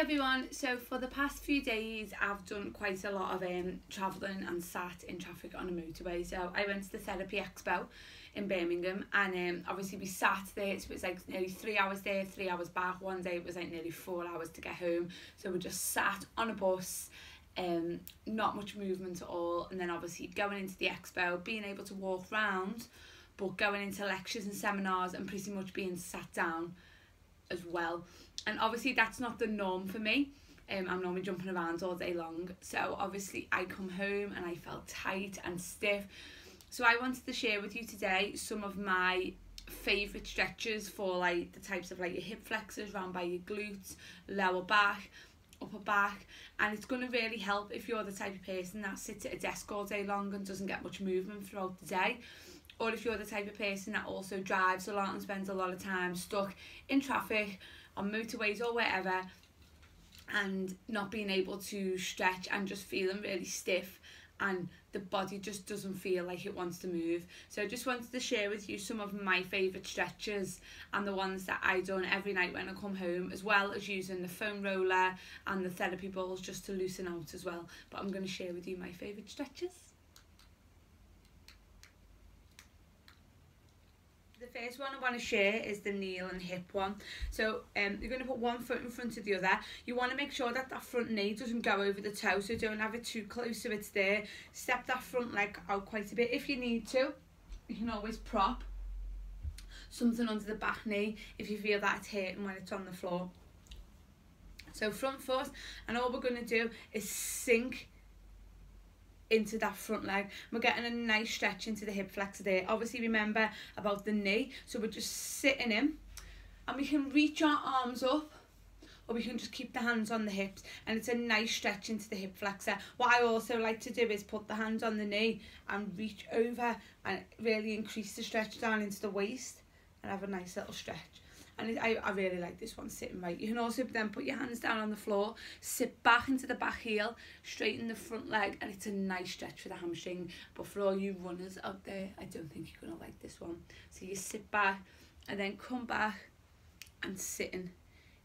everyone, so for the past few days I've done quite a lot of travelling and sat in traffic on a motorway. So I went to the Therapy Expo in Birmingham and obviously we sat there, so it was like nearly 3 hours there, 3 hours back. One day it was like nearly 4 hours to get home, so we just sat on a bus, not much movement at all, and then obviously going into the expo, being able to walk round, but going into lectures and seminars and pretty much being sat down as well. And obviously that's not the norm for me. I'm normally jumping around all day long, so obviously I come home and I felt tight and stiff. So I wanted to share with you today some of my favourite stretches for like the types of like your hip flexors, round by your glutes, lower back, upper back, and it's going to really help if you're the type of person that sits at a desk all day long and doesn't get much movement throughout the day, or if you're the type of person that also drives a lot and spends a lot of time stuck in traffic, on motorways or wherever, and not being able to stretch and just feeling really stiff and the body just doesn't feel like it wants to move. So I just wanted to share with you some of my favourite stretches and the ones that I done every night when I come home, as well as using the foam roller and the therapy balls just to loosen out as well. But I'm going to share with you my favourite stretches. The first one I want to share is the kneel and hip one. So you're going to put one foot in front of the other. You want to make sure that that front knee doesn't go over the toe, so don't have it too close so it's there. Step that front leg out quite a bit if you need to. You can always prop something under the back knee if you feel that it's hurting when it's on the floor. So front foot, and all we're going to do is sink into that front leg. We're getting a nice stretch into the hip flexor there. Obviously remember about the knee, so we're just sitting in and we can reach our arms up, or we can just keep the hands on the hips, and it's a nice stretch into the hip flexor. What I also like to do is put the hands on the knee and reach over and really increase the stretch down into the waist and have a nice little stretch. And I really like this one sitting right. You can also then put your hands down on the floor, sit back into the back heel, straighten the front leg, and it's a nice stretch for the hamstring. But for all you runners out there, I don't think you're going to like this one. So you sit back and then come back and sitting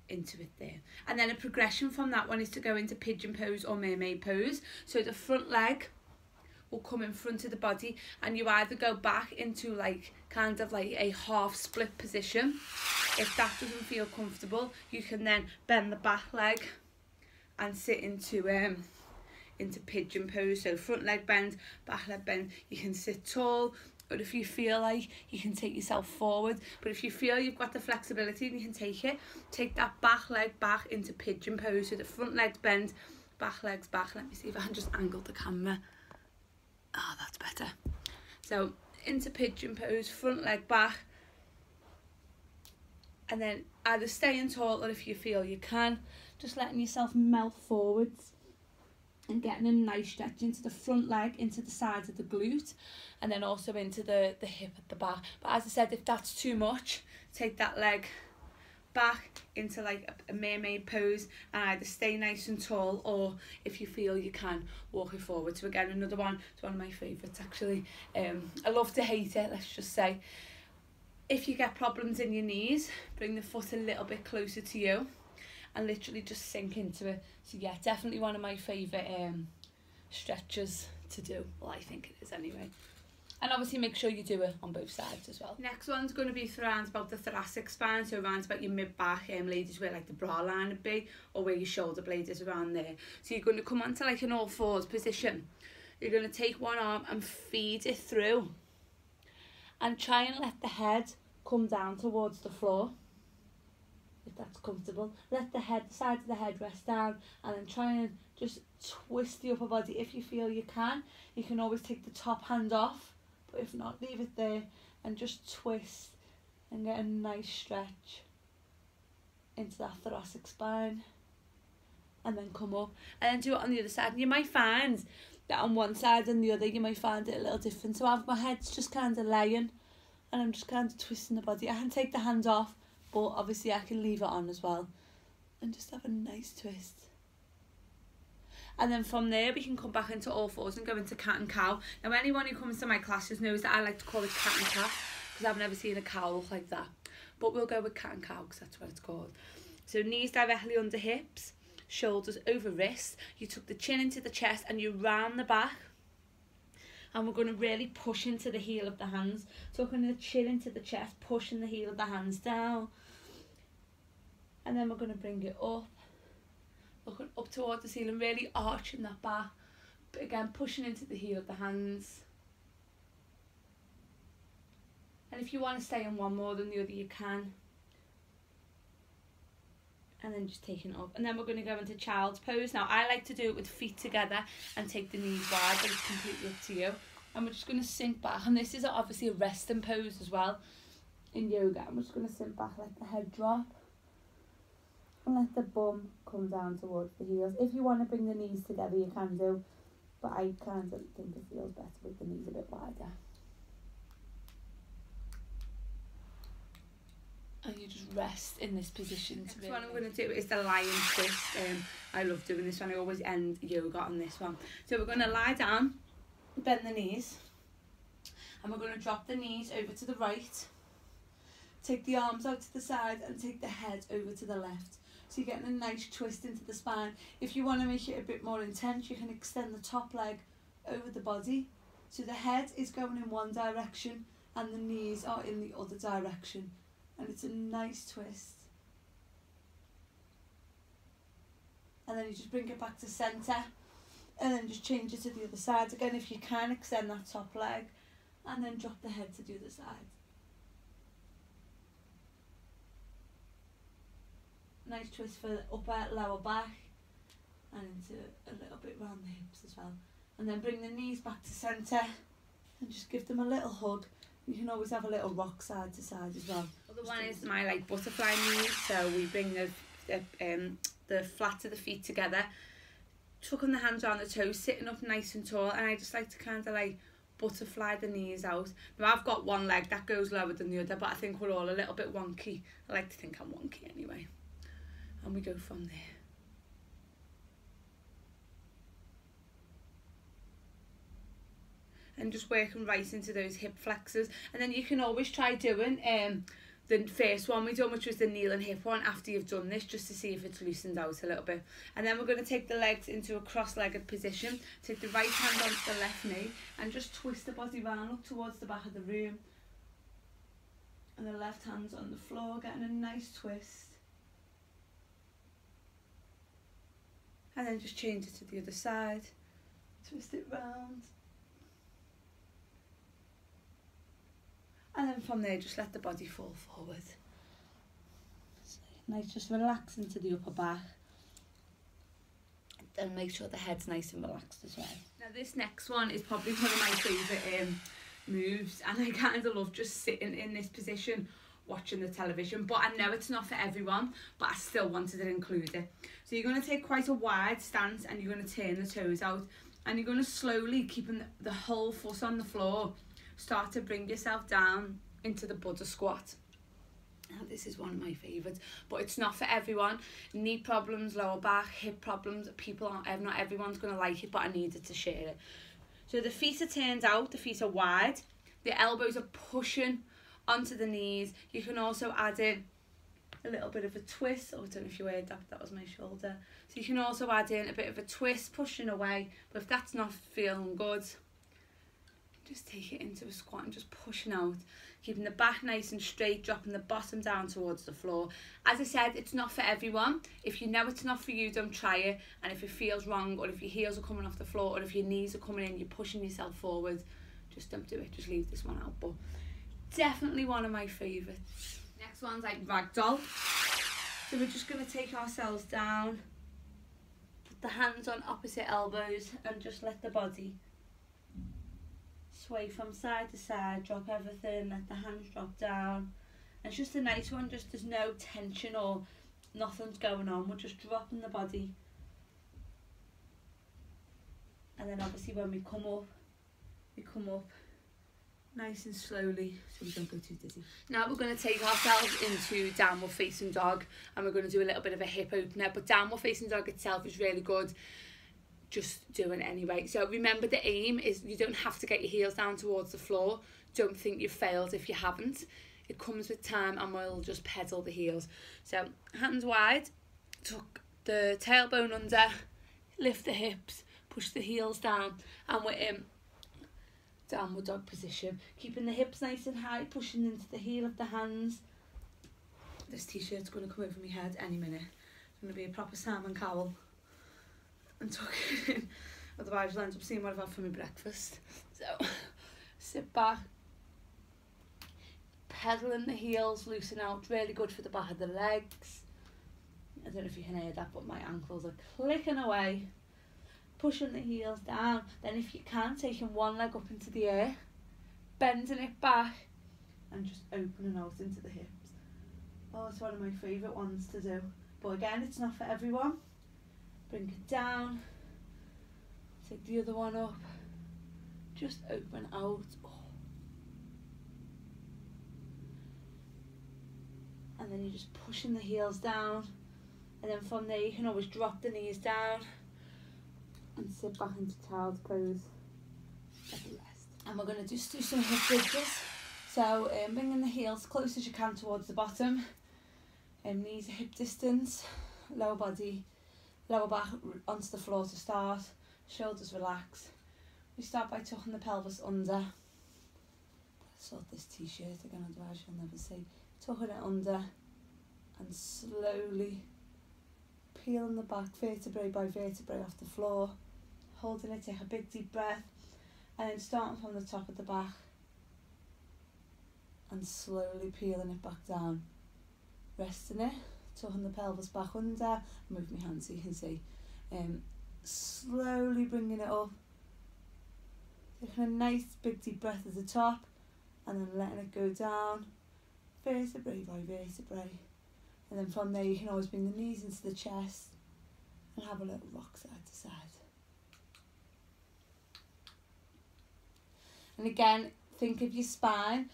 into it there. And then a progression from that one is to go into pigeon pose or mermaid pose. So the front leg will come in front of the body, and you either go back into like kind of like a half split position. If that doesn't feel comfortable, you can then bend the back leg and sit into pigeon pose. So front leg bend, back leg bend. You can sit tall, or if you feel like, you can take yourself forward. But if you feel you've got the flexibility, you can take that back leg back into pigeon pose. So the front leg's bend, back leg's back. Let me see if I can just angle the camera. Ah, that's better. So into pigeon pose, front leg back, and then either staying tall, or if you feel you can, just letting yourself melt forwards and getting a nice stretch into the front leg, into the sides of the glute, and then also into the hip at the back. But as I said, if that's too much, take that leg back into like a mermaid pose and either stay nice and tall, or if you feel you can, walk it forward. So again, another one, it's one of my favourites actually. I love to hate it, let's just say. If you get problems in your knees, bring the foot a little bit closer to you and literally just sink into it. So yeah, definitely one of my favourite stretches to do. Well, I think it is anyway. And obviously make sure you do it on both sides as well. Next one's going to be around about the thoracic spine, so around about your mid-back, ladies, where like the bra line would be, or where your shoulder blade is around there. So you're going to come onto like an all fours position. You're going to take one arm and feed it through, and try and let the head come down towards the floor, if that's comfortable. Let the side of the head rest down, and then try and just twist the upper body if you feel you can. You can always take the top hand off, but if not, leave it there and just twist and get a nice stretch into that thoracic spine, and then come up and then do it on the other side. And you might find that on one side and the other you might find it a little different. So my head's just kind of laying and I'm just kind of twisting the body. I can take the hand off, but obviously I can leave it on as well and just have a nice twist. And then from there we can come back into all fours and go into cat and cow. Now anyone who comes to my classes knows that I like to call it cat and cat, because I've never seen a cow look like that. But we'll go with cat and cow because that's what it's called. So knees directly under hips, shoulders over wrist. You tuck the chin into the chest and you round the back. And we're going to really push into the heel of the hands. Tucking the chin into the chest, pushing the heel of the hands down. And then we're going to bring it up. Looking up towards the ceiling, really arching that back. But again, pushing into the heel of the hands. And if you want to stay in one more than the other, you can. And then just taking it up. And then we're going to go into child's pose. Now, I like to do it with feet together and take the knees wide, but it's completely up to you. And we're just going to sink back. And this is obviously a resting pose as well in yoga. And we're just going to sink back, let the head drop. And let the bum come down towards the heels. If you want to bring the knees together, you can do. But I kind of think it feels better with the knees a bit wider. And you just rest in this position. Next one I'm going to do is the lion twist. I love doing this one. I always end yoga on this one. So we're going to lie down, bend the knees, and we're going to drop the knees over to the right. Take the arms out to the side and take the head over to the left. So you're getting a nice twist into the spine. If you want to make it a bit more intense, you can extend the top leg over the body. So the head is going in one direction and the knees are in the other direction. And it's a nice twist. And then you just bring it back to centre. And then just change it to the other side. Again, if you can, extend that top leg. And then drop the head to the other side. Nice twist for the upper, lower back. And into a little bit round the hips as well. And then bring the knees back to centre. And just give them a little hug. You can always have a little rock side to side as well. The one is my like butterfly knees. So we bring the flat of the feet together, tucking the hands around the toes, sitting up nice and tall, and I just like to kind of like butterfly the knees out. Now I've got one leg that goes lower than the other, but I think we're all a little bit wonky. I like to think I'm wonky anyway. And we go from there. And just working right into those hip flexors. And then you can always try doing the first one we done, which was the kneel and hip one, after you've done this, just to see if it's loosened out a little bit. And then we're going to take the legs into a cross-legged position. Take the right hand onto the left knee and just twist the body round, look towards the back of the room. And the left hand's on the floor, getting a nice twist. And then just change it to the other side. Twist it round. And then from there, just let the body fall forward. So nice, just relax into the upper back. And make sure the head's nice and relaxed as well. Now this next one is probably one of my favourite moves. And I kind of love just sitting in this position, watching the television. But I know it's not for everyone, but I still wanted to include it. So you're going to take quite a wide stance and you're going to turn the toes out. And you're going to slowly, keeping the whole foot on the floor, start to bring yourself down into the Buddha squat. Now this is one of my favourites, but it's not for everyone. Knee problems, lower back, hip problems, not everyone's going to like it, but I needed to share it. So the feet are turned out, the feet are wide, the elbows are pushing onto the knees. You can also add in a little bit of a twist. Oh, I don't know if you heard that, but that was my shoulder. So you can also add in a bit of a twist, pushing away, but if that's not feeling good, just take it into a squat and just pushing out, keeping the back nice and straight, dropping the bottom down towards the floor. As I said, it's not for everyone. If you know it's not for you, don't try it. And if it feels wrong, or if your heels are coming off the floor, or if your knees are coming in, you're pushing yourself forward, just don't do it. Just leave this one out. But definitely one of my favourites. Next one's like ragdoll. So we're just going to take ourselves down, put the hands on opposite elbows, and just let the body sway from side to side, drop everything, let the hands drop down. And it's just a nice one, just there's no tension or nothing's going on, we're just dropping the body. And then obviously when we come up nice and slowly so we don't go too dizzy. Now we're going to take ourselves into downward facing dog, and we're going to do a little bit of a hip opener, but downward facing dog itself is really good. Just do it anyway. So remember, the aim is you don't have to get your heels down towards the floor. Don't think you've failed if you haven't. It comes with time, and we'll just pedal the heels. So hands wide, tuck the tailbone under, lift the hips, push the heels down, and we're in downward dog position, keeping the hips nice and high, pushing into the heel of the hands. This t-shirt's going to come over my head any minute. It's going to be a proper Simon Cowell and tuck it in, otherwise you'll end up seeing what I've had for my breakfast. So sit back, pedaling the heels, loosen out, really good for the back of the legs. I don't know if you can hear that, but my ankles are clicking away. Pushing the heels down, then if you can, taking one leg up into the air, bending it back, and just opening out into the hips. Oh, it's one of my favourite ones to do. But again, it's not for everyone. Bring it down, take the other one up, just open out. Oh. And then you're just pushing the heels down, and then from there you can always drop the knees down and sit back into child's pose at the rest. And we're going to just do some hip bridges. So bringing the heels close as you can towards the bottom, knees at hip distance, lower body, lower back onto the floor to start, shoulders relax. We start by tucking the pelvis under. Sort this t-shirt again, otherwise you'll never see. Tucking it under and slowly peeling the back vertebrae by vertebrae off the floor. Holding it, take a big deep breath, and then starting from the top of the back and slowly peeling it back down. Resting it, tucking the pelvis back under, move my hands so you can see. Slowly bringing it up, taking a nice big deep breath at the top, and then letting it go down, vertebrae by vertebrae. And then from there you can always bring the knees into the chest and have a little rock side to side. And again, think of your spine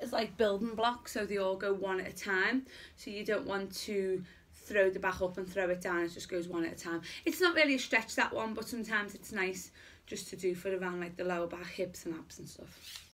as like building blocks, so they all go one at a time. So you don't want to throw the back up and throw it down, it just goes one at a time. It's not really a stretch, that one, but sometimes it's nice just to do for around like the lower back, hips and abs and stuff.